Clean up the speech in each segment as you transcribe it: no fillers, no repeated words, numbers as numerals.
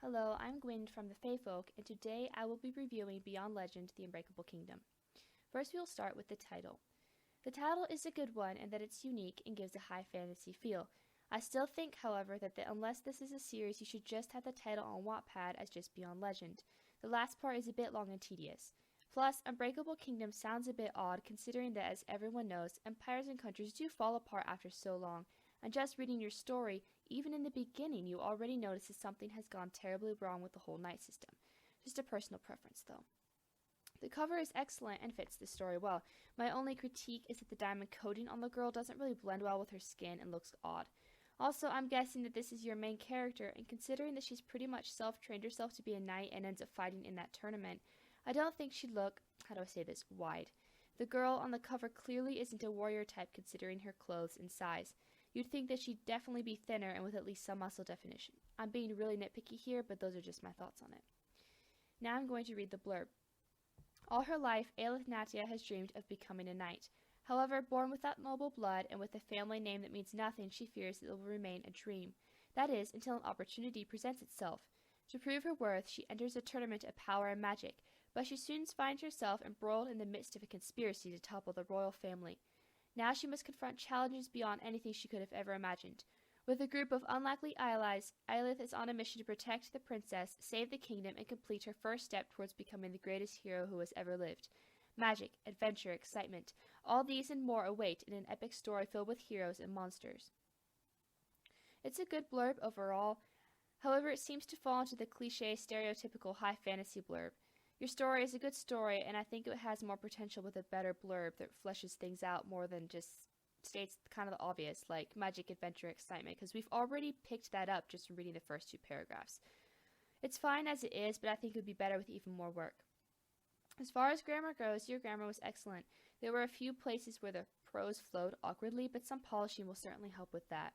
Hello, I'm Gwyn from TheFaeFolk, and today I will be reviewing Beyond Legend: The Unbreakable Kingdom. First, we will start with the title. The title is a good one in that it's unique and gives a high fantasy feel. I still think, however, that unless this is a series, you should just have the title on Wattpad as just Beyond Legend. The last part is a bit long and tedious. Plus, Unbreakable Kingdom sounds a bit odd considering that, as everyone knows, empires and countries do fall apart after so long, and just reading your story, even in the beginning, you already notice that something has gone terribly wrong with the whole knight system. Just a personal preference, though. The cover is excellent and fits the story well. My only critique is that the diamond coating on the girl doesn't really blend well with her skin and looks odd. Also, I'm guessing that this is your main character, and considering that she's pretty much self-trained herself to be a knight and ends up fighting in that tournament, I don't think she'd look, wide. The girl on the cover clearly isn't a warrior type considering her clothes and size. You'd think that she'd definitely be thinner and with at least some muscle definition. I'm being really nitpicky here, but those are just my thoughts on it. Now I'm going to read the blurb. All her life, Aelith Natia has dreamed of becoming a knight. However, born without noble blood and with a family name that means nothing, she fears it will remain a dream. That is, until an opportunity presents itself. To prove her worth, she enters a tournament of power and magic, but she soon finds herself embroiled in the midst of a conspiracy to topple the royal family. Now she must confront challenges beyond anything she could have ever imagined. With a group of unlikely allies, Aelith is on a mission to protect the princess, save the kingdom, and complete her first step towards becoming the greatest hero who has ever lived. Magic, adventure, excitement, all these and more await in an epic story filled with heroes and monsters. It's a good blurb overall. However, it seems to fall into the cliché, stereotypical high fantasy blurb. Your story is a good story, and I think it has more potential with a better blurb that fleshes things out more than just states kind of the obvious, like magic, adventure, excitement, because we've already picked that up just from reading the first two paragraphs. It's fine as it is, but I think it would be better with even more work. As far as grammar goes, your grammar was excellent. There were a few places where the prose flowed awkwardly, but some polishing will certainly help with that.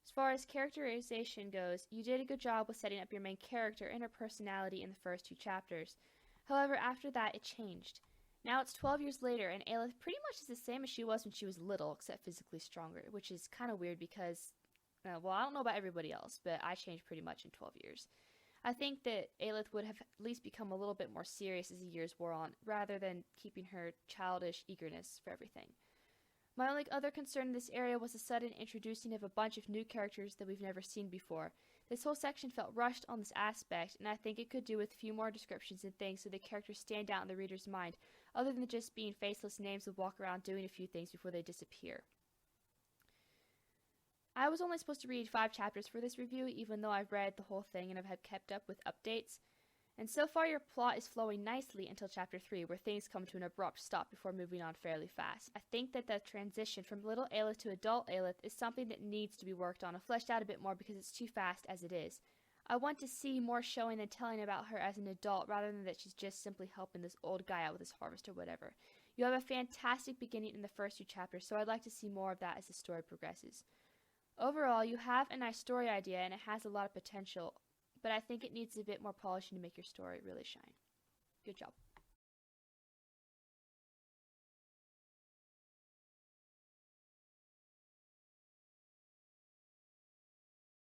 As far as characterization goes, you did a good job with setting up your main character and her personality in the first two chapters. However, after that, it changed. Now it's 12 years later, and Aelith pretty much is the same as she was when she was little, except physically stronger, which is kind of weird because, I don't know about everybody else, but I changed pretty much in 12 years. I think that Aelith would have at least become a little bit more serious as the years wore on, rather than keeping her childish eagerness for everything. My only other concern in this area was the sudden introducing of a bunch of new characters that we've never seen before. This whole section felt rushed on this aspect, and I think it could do with a few more descriptions and things so the characters stand out in the reader's mind, other than just being faceless names that walk around doing a few things before they disappear. I was only supposed to read 5 chapters for this review, even though I've read the whole thing and have kept up with updates. And so far your plot is flowing nicely until chapter 3, where things come to an abrupt stop before moving on fairly fast. I think that the transition from little Aelith to adult Aelith is something that needs to be worked on and fleshed out a bit more because it's too fast as it is. I want to see more showing and telling about her as an adult rather than that she's just simply helping this old guy out with his harvest or whatever. You have a fantastic beginning in the first 2 chapters, so I'd like to see more of that as the story progresses. Overall, you have a nice story idea and it has a lot of potential, but I think it needs a bit more polishing to make your story really shine. Good job.